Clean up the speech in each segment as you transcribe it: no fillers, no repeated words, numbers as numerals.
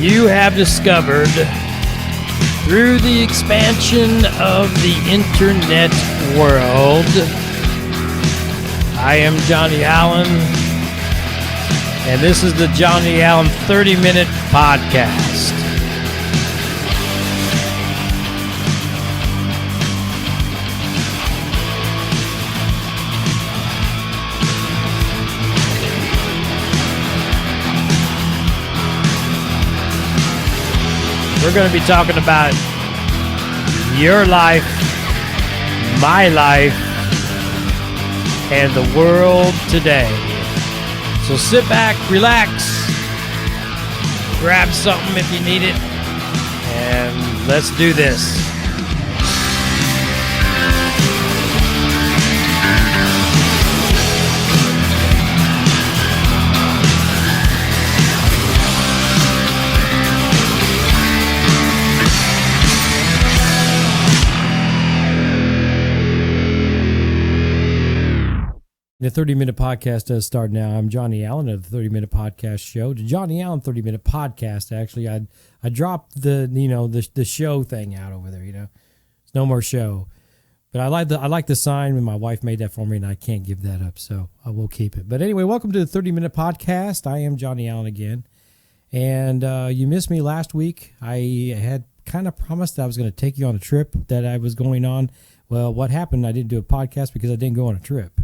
you have discovered through the expansion of the internet world. I am Johnny Allen, and this is the Johnny Allen 30-Minute Podcast. We're going to be talking about your life, my life, and the world today. So sit back, relax, grab something if you need it, and let's do this. The 30-Minute Podcast does start now. I'm Johnny Allen of the 30-Minute Podcast Show. The Johnny Allen 30-Minute Podcast, actually, I dropped the show thing out over there, It's no more show. But I like the sign, and my wife made that for me, and I can't give that up, so I will keep it. But anyway, welcome to the 30-Minute Podcast. I am Johnny Allen again. And you missed me last week. I had kind of promised that I was going to take you on a trip that I was going on. Well, what happened, I didn't do a podcast because I didn't go on a trip.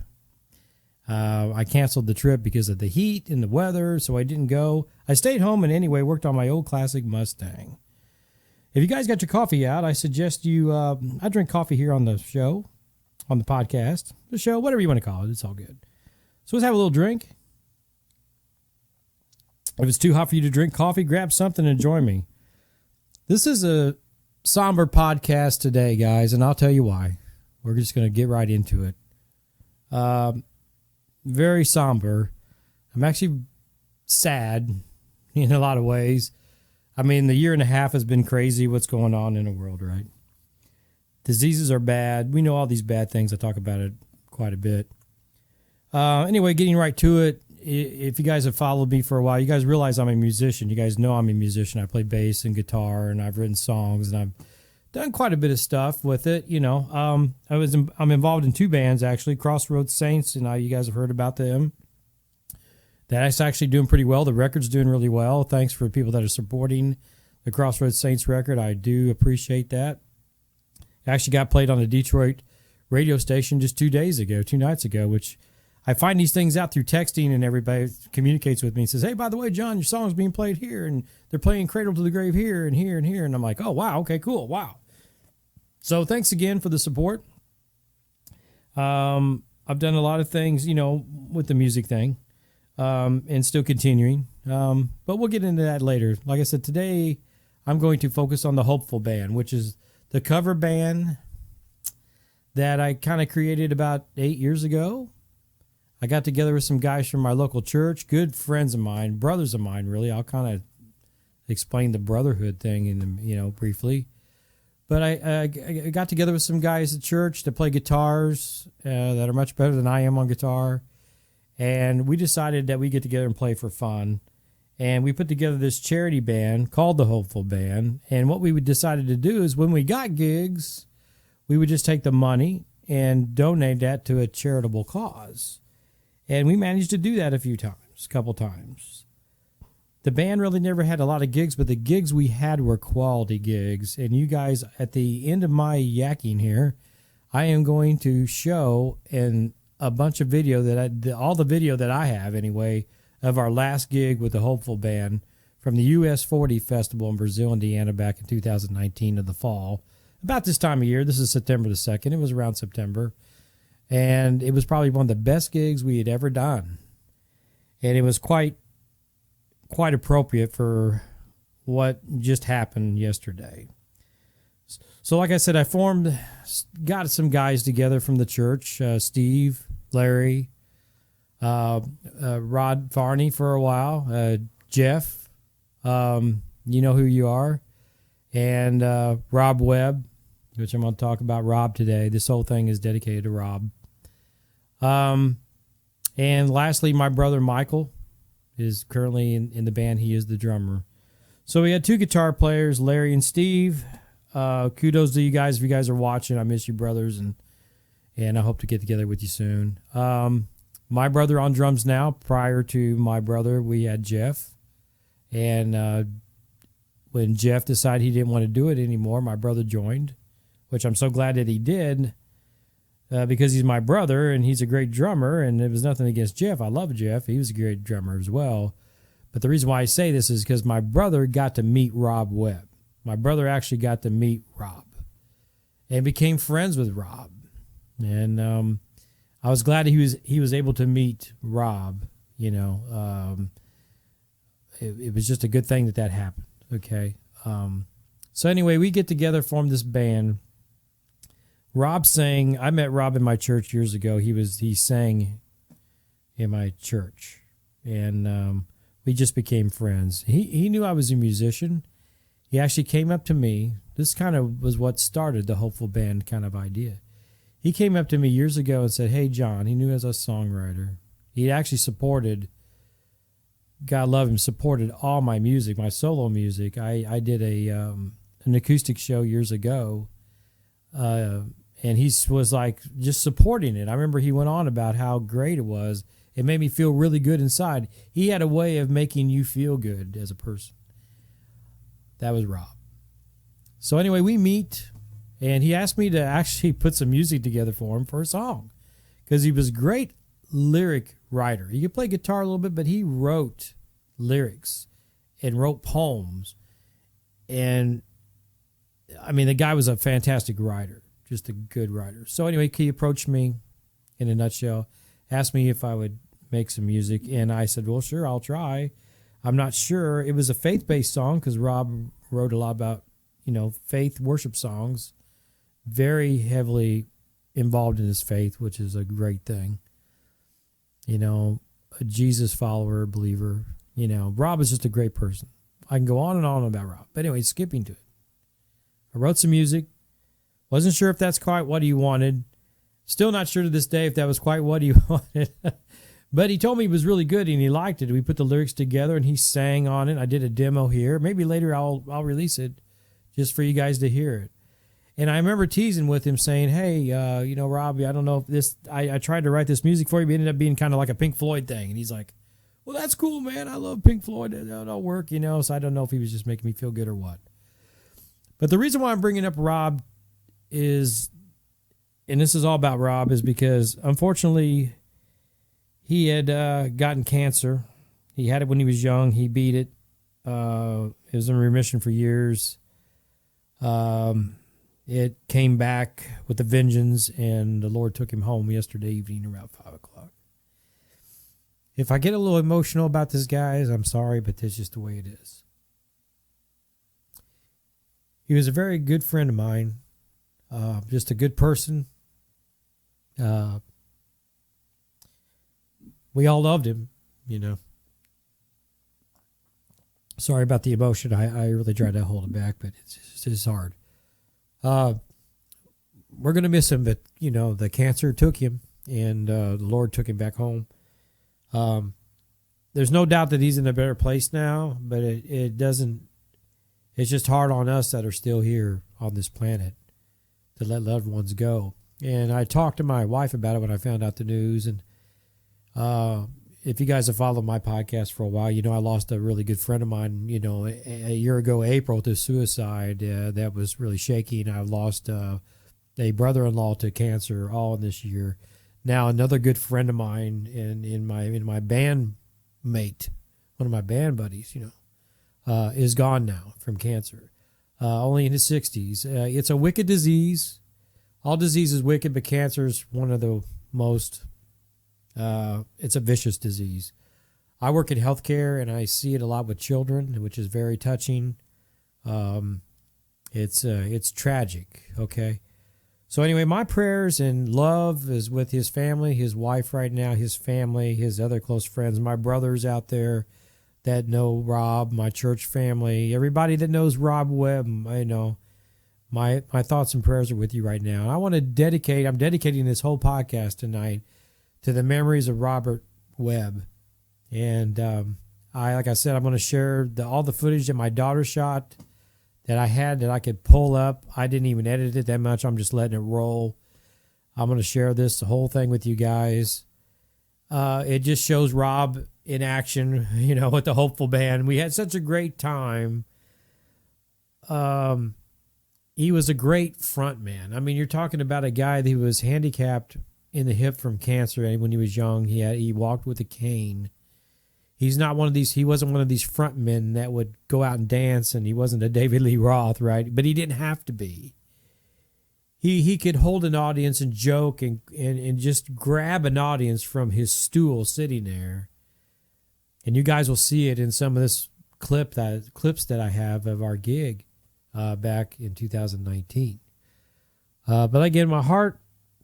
I canceled the trip because of the heat and the weather, so I didn't go. I stayed home and anyway worked on my old classic Mustang. If you guys got your coffee out, I suggest you, I drink coffee here on the show, on the podcast, the show, whatever you want to call it. It's all good. So let's have a little drink. If it's too hot for you to drink coffee, grab something and join me. This is a somber podcast today, guys, and I'll tell you why. We're just going to get right into it. Very somber. I'm actually sad in a lot of ways. I mean, the year and a half has been crazy what's going on in the world, right? Diseases are bad. We know all these bad things. I talk about it quite a bit. Anyway, getting right to it. If you guys have followed me for a while, you guys realize I'm a musician. You guys know I'm a musician. I play bass and guitar, and I've written songs, and I've done quite a bit of stuff with it, I'm involved in two bands, actually, Crossroads Saints, and you guys have heard about them. That's actually doing pretty well. The record's doing really well. Thanks for people that are supporting the Crossroads Saints record. I do appreciate that. I actually got played on a Detroit radio station just 2 nights ago, which I find these things out through texting, and everybody communicates with me and says, hey, by the way, John, your song's being played here, and they're playing Cradle to the Grave here and here and here. And I'm like, oh, wow, okay, cool, wow. So thanks again for the support. I've done a lot of things, with the music thing, and still continuing. But we'll get into that later. Like I said, today I'm going to focus on the Hopeful Band, which is the cover band that I kind of created about 8 years ago. I got together with some guys from my local church, good friends of mine, brothers of mine, really. I'll kind of explain the brotherhood thing briefly. But I got together with some guys at church to play guitars that are much better than I am on guitar. And we decided that we get together and play for fun. And we put together this charity band called the Hopeful Band. And what we decided to do is when we got gigs, we would just take the money and donate that to a charitable cause. And we managed to do that a couple times. The band really never had a lot of gigs, but the gigs we had were quality gigs. And you guys, at the end of my yakking here, I am going to show a bunch of video all the video that I have anyway, of our last gig with the Hopeful Band from the US 40 Festival in Brazil, Indiana, back in 2019 of the fall. About this time of year, this is September the 2nd. It was around September. And it was probably one of the best gigs we had ever done. And it was quite appropriate for what just happened yesterday. So like I said, got some guys together from the church, Steve, Larry, Rod Farney for a while, Jeff, you know who you are, and Rob Webb, which I'm going to talk about Rob today. This whole thing is dedicated to Rob. And lastly, my brother Michael is currently in the band. He is the drummer. So we had two guitar players, Larry and Steve. Kudos to you guys if you guys are watching. I miss you, brothers, and I hope to get together with you soon. My brother on drums now. Prior to my brother, we had Jeff. And when Jeff decided he didn't want to do it anymore, my brother joined, which I'm so glad that he did because he's my brother and he's a great drummer. And it was nothing against Jeff. I love Jeff. He was a great drummer as well. But the reason why I say this is because my brother got to meet Rob Webb. My brother actually got to meet Rob and became friends with Rob. And I was glad he was able to meet Rob. You know, it was just a good thing that happened. Okay. So anyway, we get together, form this band. Rob sang. I met Rob in my church years ago. He sang in my church, and we just became friends. He knew I was a musician. He actually came up to me. This kind of was what started the Hopeful Band kind of idea. He came up to me years ago and said, "Hey, John," he knew as a songwriter. He actually supported, God love him, supported all my music, my solo music. I did an acoustic show years ago, and he was like just supporting it. I remember he went on about how great it was. It made me feel really good inside. He had a way of making you feel good as a person. That was Rob. So anyway, we meet, and he asked me to actually put some music together for him for a song because he was a great lyric writer. He could play guitar a little bit, but he wrote lyrics and wrote poems. And, I mean, the guy was a fantastic writer, just a good writer. So anyway, he approached me in a nutshell, asked me if I would make some music, and I said, well, sure, I'll try. I'm not sure. It was a faith-based song because Rob wrote a lot about, faith worship songs, very heavily involved in his faith, which is a great thing. A Jesus follower, believer. Rob is just a great person. I can go on and on about Rob. But anyway, skipping to it. I wrote some music. Wasn't sure if that's quite what he wanted. Still not sure to this day if that was quite what he wanted. But he told me it was really good and he liked it. We put the lyrics together and he sang on it. I did a demo here. Maybe later I'll release it just for you guys to hear it. And I remember teasing with him saying, hey, Robbie, I don't know if this, I tried to write this music for you, but it ended up being kind of like a Pink Floyd thing. And he's like, well, that's cool, man. I love Pink Floyd. That'll work, so I don't know if he was just making me feel good or what. But the reason why I'm bringing up Rob is, and this is all about Rob, is because unfortunately he had gotten cancer. He had it when he was young. He beat it. It was in remission for years. It came back with a vengeance, and the Lord took him home yesterday evening around 5 o'clock. If I get a little emotional about this, guys, I'm sorry, but that's just the way it is. He was a very good friend of mine, just a good person. We all loved him, Sorry about the emotion. I really tried to hold it back, but it's hard. We're going to miss him, but, the cancer took him, and the Lord took him back home. There's no doubt that he's in a better place now, but it doesn't, it's just hard on us that are still here on this planet to let loved ones go. And I talked to my wife about it when I found out the news, and if you guys have followed my podcast for a while, I lost a really good friend of mine, a year ago, April, to suicide. That was really shaky. And I've lost a brother-in-law to cancer all in this year. Now another good friend of mine in my band mate, one of my band buddies, is gone now from cancer, only in his 60s. It's a wicked disease. All disease is wicked, but cancer is one of the most. It's a vicious disease. I work in healthcare and I see it a lot with children, which is very touching. It's tragic. Okay. So anyway, my prayers and love is with his family, his wife right now, his family, his other close friends, my brothers out there that know Rob, my church family, everybody that knows Rob Webb. My thoughts and prayers are with you right now. And I want to I'm dedicating this whole podcast tonight to the memories of Robert Webb. And Like I said, I'm going to share all the footage that my daughter shot that I had that I could pull up. I didn't even edit it that much. I'm just letting it roll. I'm going to share the whole thing with you guys. It just shows Rob in action, with the Hopeful Band. We had such a great time. He was a great front man. I mean, you're talking about a guy that was handicapped in the hip from cancer, and when he was young, he walked with a cane. He wasn't one of these front men that would go out and dance, and he wasn't a David Lee Roth, right? But he didn't have to be. He could hold an audience and joke and just grab an audience from his stool sitting there. And you guys will see it in some of this clips that I have of our gig back in 2019. But again, my heart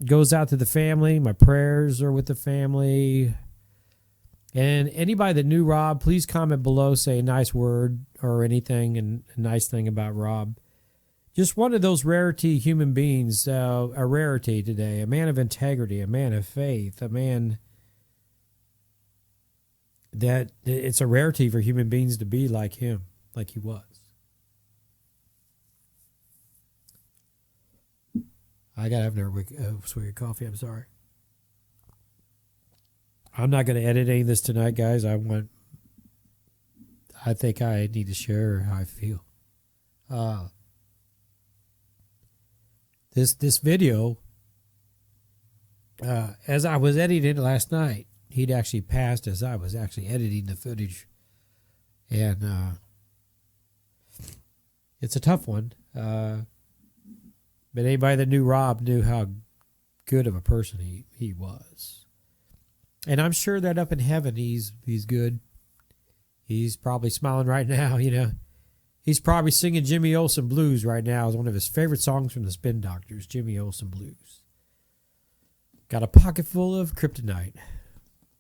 goes out to the family. My prayers are with the family. And anybody that knew Rob, please comment below, say a nice word or anything, and a nice thing about Rob. Just one of those rarity human beings, a rarity today, a man of integrity, a man of faith, a man that it's a rarity for human beings to be like him, like he was. I got to have another swig of coffee. I'm sorry. I'm not going to edit any of this tonight, guys. I think I need to share how I feel. This video, as I was editing it last night, he'd actually passed as I was actually editing the footage. And it's a tough one. But anybody that knew Rob knew how good of a person he was. And I'm sure that up in heaven he's good. He's probably smiling right now, He's probably singing Jimmy Olsen Blues right now. It's one of his favorite songs from the Spin Doctors, Jimmy Olsen Blues. Got a pocket full of kryptonite.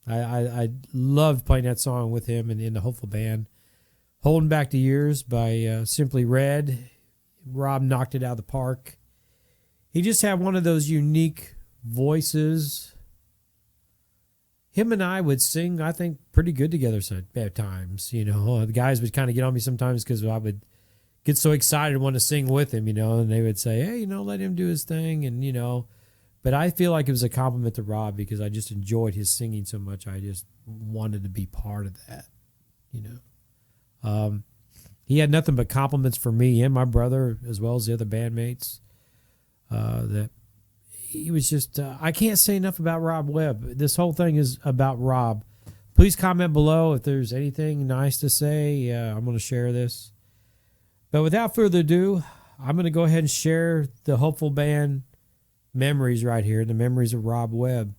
I loved playing that song with him and in the Hopeful Band. Holding Back the Years by Simply Red. Rob knocked it out of the park. He just had one of those unique voices. Him and I would sing, I think, pretty good together at times. The guys would kind of get on me sometimes because I would get so excited and want to sing with him, and they would say, hey, let him do his thing. And, but I feel like it was a compliment to Rob because I just enjoyed his singing so much. I just wanted to be part of that, He had nothing but compliments for me and my brother, as well as the other bandmates. That he was just, I can't say enough about Rob Webb. This whole thing is about Rob. Please comment below if there's anything nice to say. I'm going to share this. But without further ado, I'm going to go ahead and share the Hopeful Band memories right here, the memories of Rob Webb.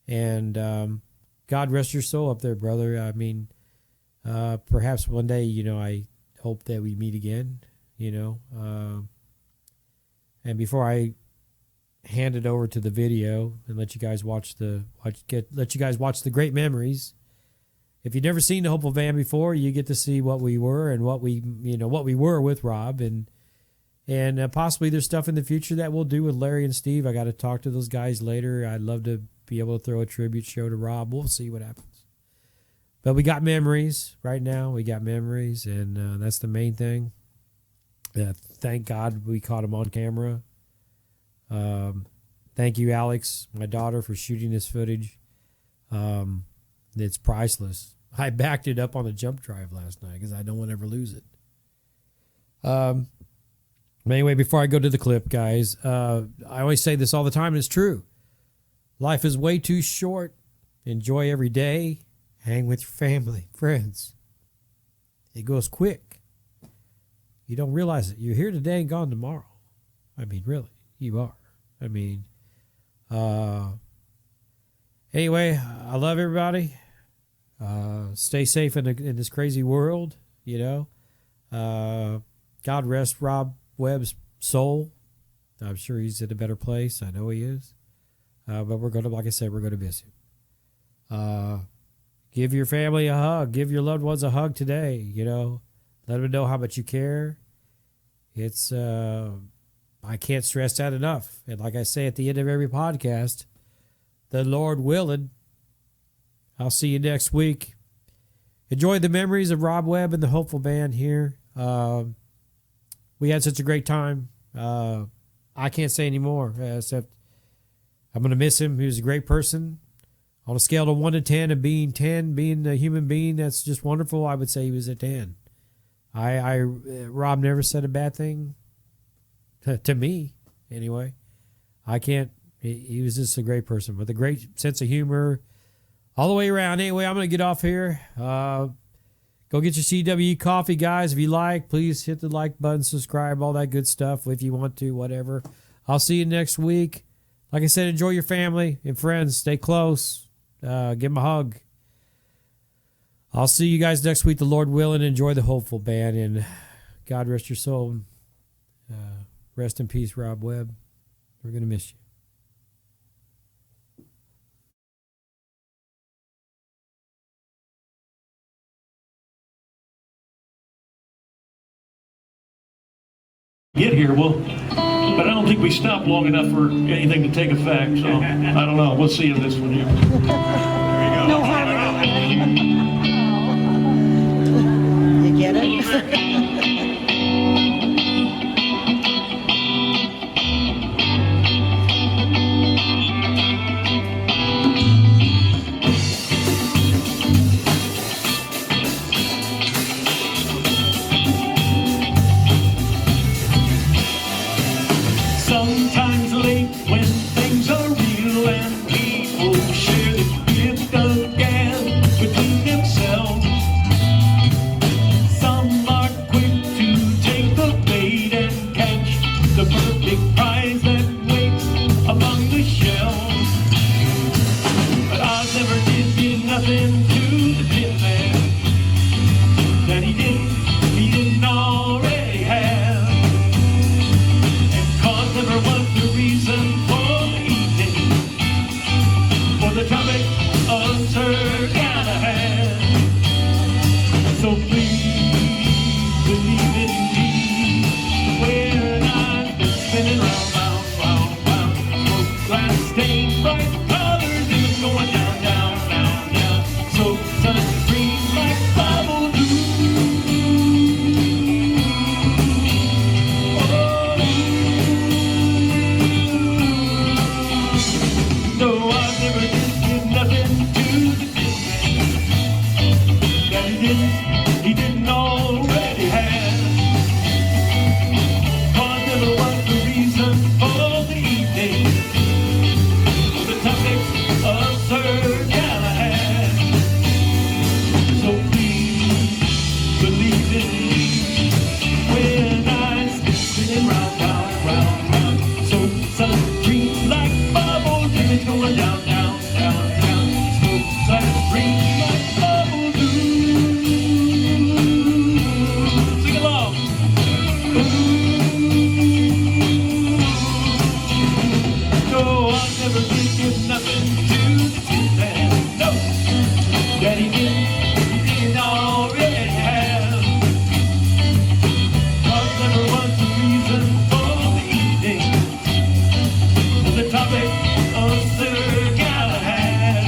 And God rest your soul up there, brother. I mean, perhaps one day, I hope that we meet again, and before I hand it over to the video and let you guys watch the great memories. If you've never seen the Hopeful Band before, you get to see what we were and what we were with Rob, and possibly there's stuff in the future that we'll do with Larry and Steve. I got to talk to those guys later. I'd love to be able to throw a tribute show to Rob. We'll see what happens. But we got memories right now. We got memories, and that's the main thing. Thank God we caught him on camera. Thank you, Alex, my daughter, for shooting this footage. It's priceless. I backed it up on a jump drive last night because I don't want to ever lose it. But anyway, before I go to the clip, guys, I always say this all the time, and it's true. Life is way too short. Enjoy every day. Hang with your family, friends. It goes quick. You don't realize it. You're here today and gone tomorrow. I mean, really, you are. I mean, anyway, I love everybody. Stay safe in this crazy world, God rest Rob Webb's soul. I'm sure he's in a better place. I know he is. But we're going to, like I said, we're going to miss him. Give your family a hug. Give your loved ones a hug today, Let them know how much you care. It's, I can't stress that enough. And like I say at the end of every podcast, the Lord willing, I'll see you next week. enjoy the memories of Rob Webb and the Hopeful Band here. We had such a great time. I can't say any more except I'm going to miss him. He was a great person. On a scale of 1 to 10, of being 10, being a human being that's just wonderful, I would say he was a 10. Rob never said a bad thing to me, anyway. He was just a great person with a great sense of humor all the way around. Anyway, I'm going to get off here. Go get your CWE coffee, guys. If you like, please hit the like button, subscribe, all that good stuff if you want to, whatever. I'll see you next week. Like I said, enjoy your family and friends. Stay close. Give them a hug. I'll see you guys next week, the Lord willing. Enjoy the Hopeful Band, and God rest your soul. Rest in peace, Rob Webb. We're going to miss you. Get here, well, but I don't think we stopped long enough for anything to take effect, so I don't know. We'll see you in this one here. There you go. No harmony. You get it? Sometimes late when things are real and people share the gift of gab between themselves. Some are quick to take the bait and catch the perfect prize that waits among the shells. But Oz never did nothing to the Tin Man that he didn't already have. Never was the reason for the evening, for the topic of Sir Galahad. So please believe in me when I'm spinning round, smoke glass stained bright colors and it's going down, down, down, down. So sunscreen like bubble No, I never did give nothing to the Tin Man that he didn't already have. Cause never was the reason for the evening, the topic of Sir Galahad. So please believe in me when I'm spinning round, round, round, round. So sunscreen like bubbles and it's going down, down, down, down. Smoke sunscreen like bubble dew. Sing along. No, I never did give nothing to the Tin Man. No, that he didn't already have. Cause never was the reason for the evening, for the topic of Sir Galahad.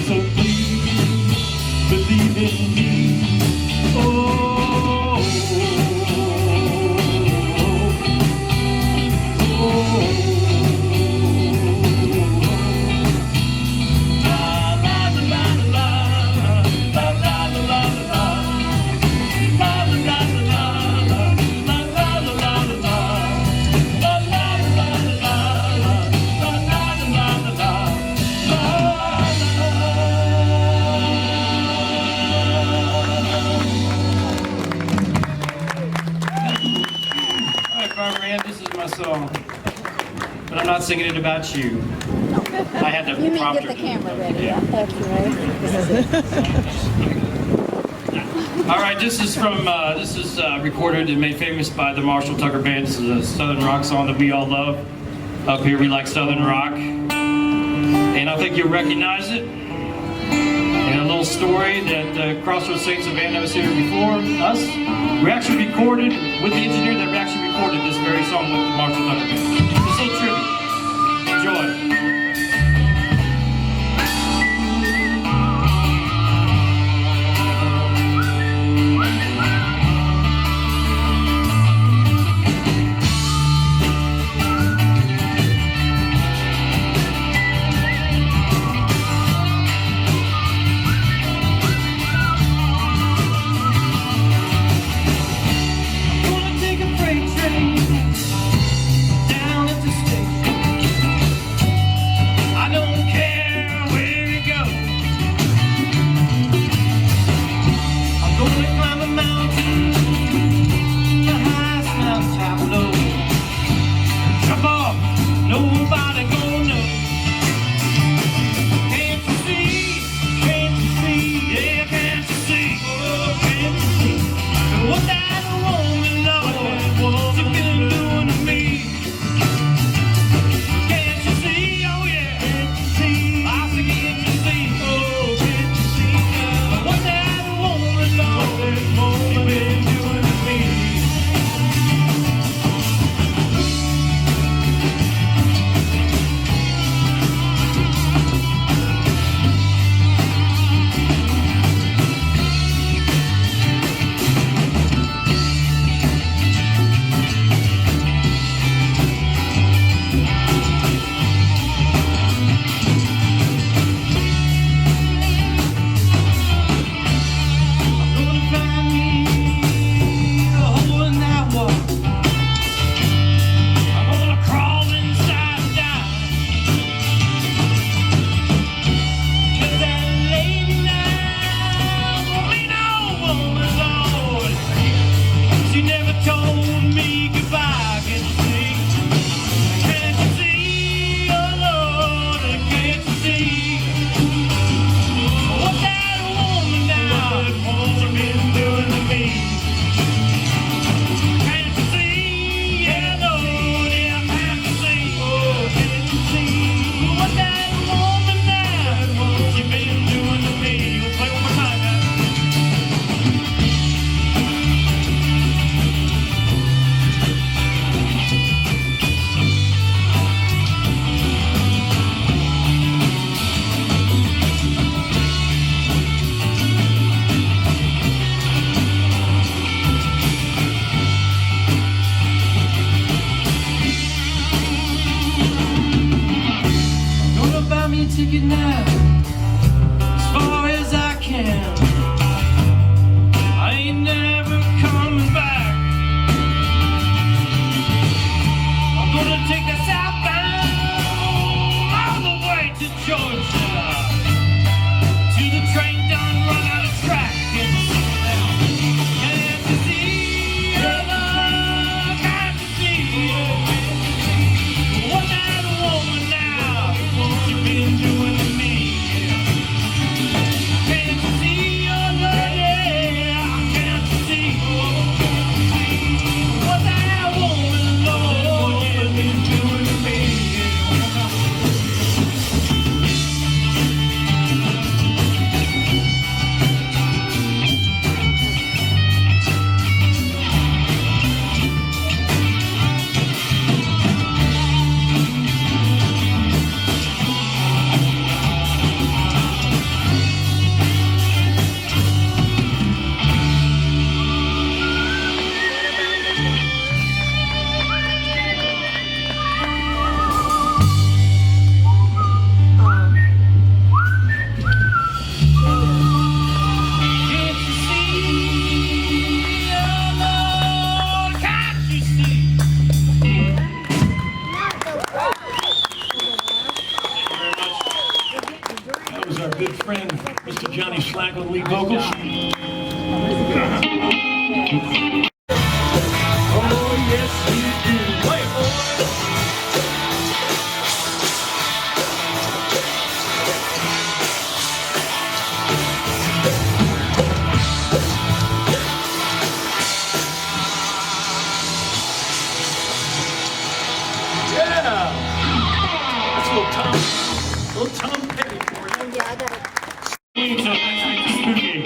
So please believe in me. Oh. This is my song, but I'm not singing it about you. I had to You mean prompt get the her. camera ready? Yeah. That's right. All right, this is recorded and made famous by the Marshall Tucker Band. This is a Southern rock song that we all love. Up here, we like Southern rock, and I think you'll recognize it. And a little story that Crossroads Saints, a band that was here before us, we actually recorded with the engineer that actually recorded this very song with the Marshall Tucker Band. Just a little tribute. Enjoy. take it now, as far as I can. I ain't never coming back. I'm gonna take us southbound all the way to Georgia, till the train done run out of track. Can't you see, love, can't you see what that woman now, what you been doing to me? Can't you see, oh lady, can't you see what that woman, Lord, what you been doing to me? Can't you see, oh Lord, can't you see? That was our good friend, Mr. Johnny Slack on lead vocals. Oh, yes, you do. Play it, boy. Yeah! That's little Tom Petty for you. Yeah, I got it. Wings up next week, spooky.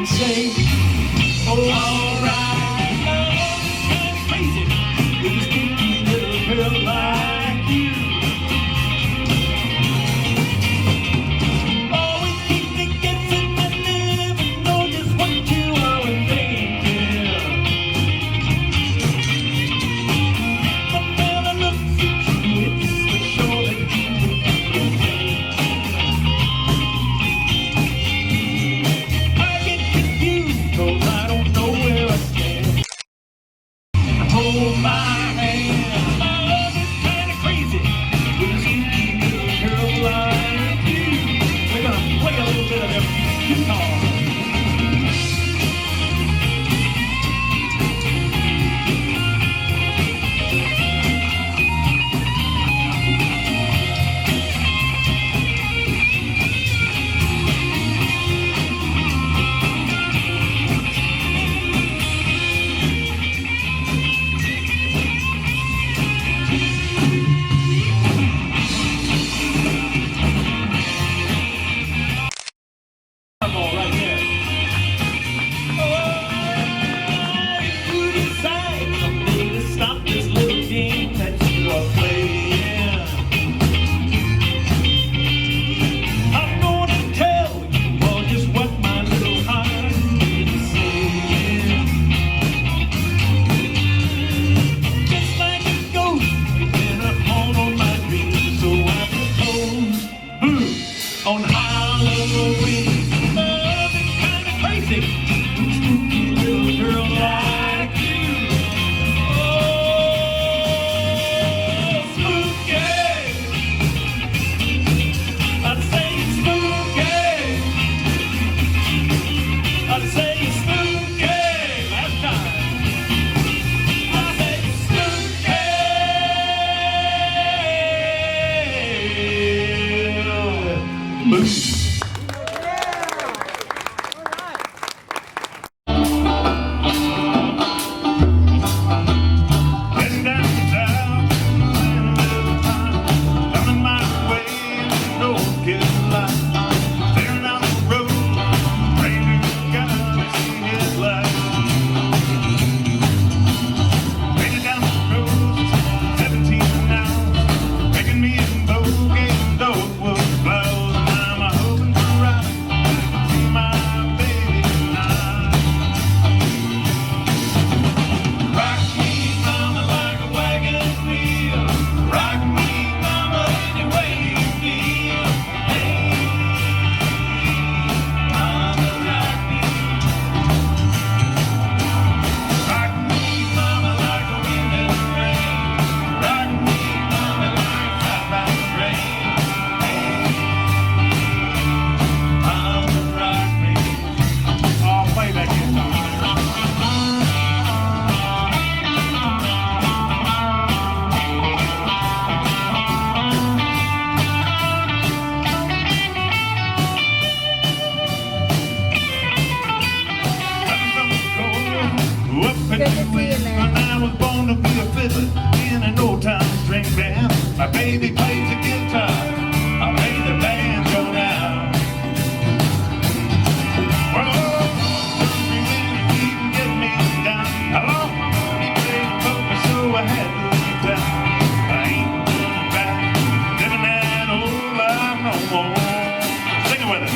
Say, oh, alright, love is crazy with a spooky little girl like you. Always keep me guessing and never know just what you are thinking. But when I look at you, it's for sure that you would be I get confused 'cause I don't know where I stand. Hold my hand. My love is kinda crazy with a sweet little girl like you. We're gonna play a little bit of their guitar. Right there. Oh, if you decide someday to stop this little game that you are playing, I'm gonna tell you all just what my little heart is saying. Just like a ghost, you've been a haunt on my dreams, so I propose, boo, on Halloween. Love is kinda crazy, with a spooky little girl like you. Oh, spooky. I'd say spooky. I'd say spooky. Last time. I'd say spooky. Boo. baby plays the guitar. I made the band go down. Well, country music even get me down. I lost my big focus, so I had to leave town. I ain't going back, living that old life no more. Sing it with us.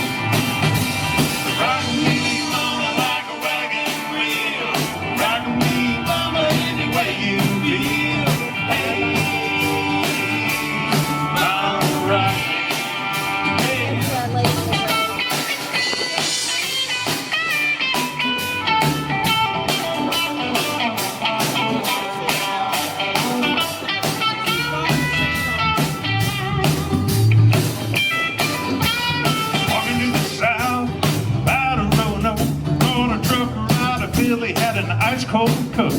Rock me, mama, like a wagon wheel. Rock me, mama, any way you feel. Hey, mama, rock me. Hey. Walking to the south, out of Roanoke, on a trucker out of Philly, had an ice cold cook.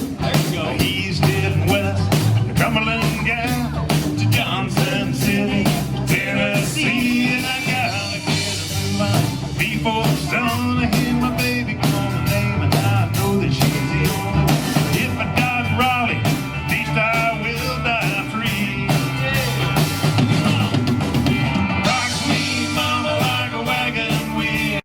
East and west, to Cumberland Gap, to Johnson City, Tennessee, and I gotta get a move before the sun. I hear my baby call my name, and I know that she's the only one. If I die in Raleigh, at least I will die free. Rock me, mama, like a wagon wheel.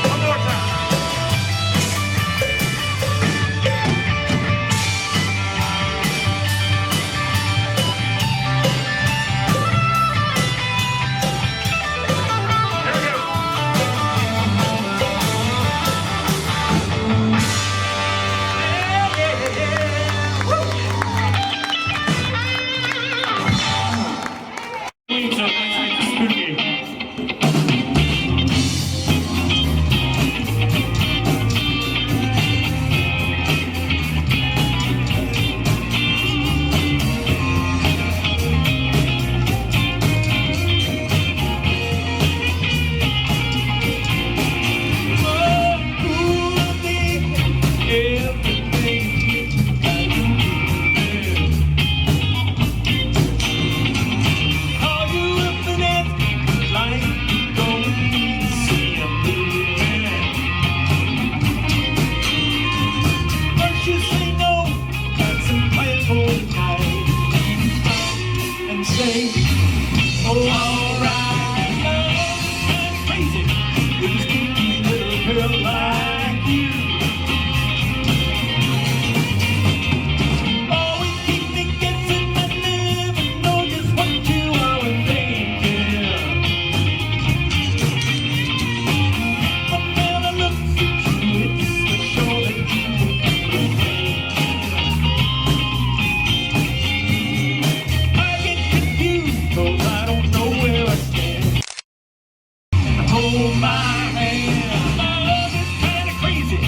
One more time. Here we go. Wings up, spooky. Say, oh, alright, love is crazy with a stinky little girl like you. Always keep me guessing, I never know just what you are thinking. But when I look at you, it's for sure that you will be. I get confused, 'cause I don't know where I stand. Hold my hand, my love is kinda crazy.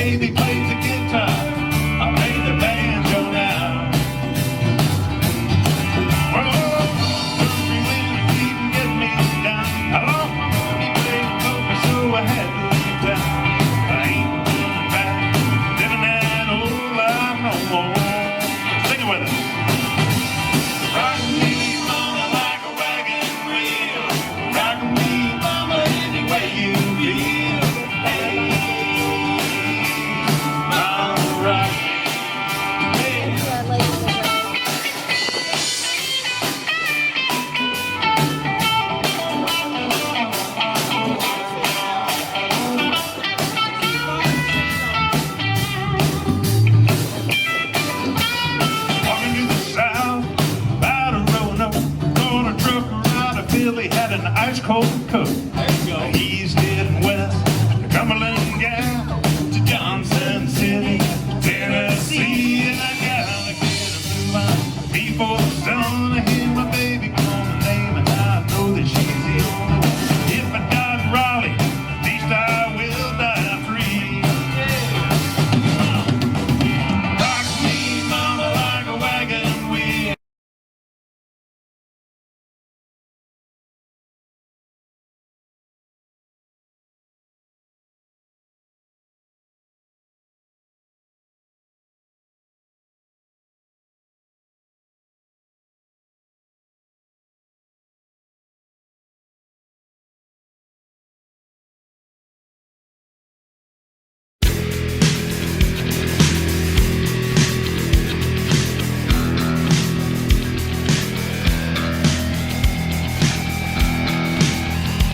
baby plays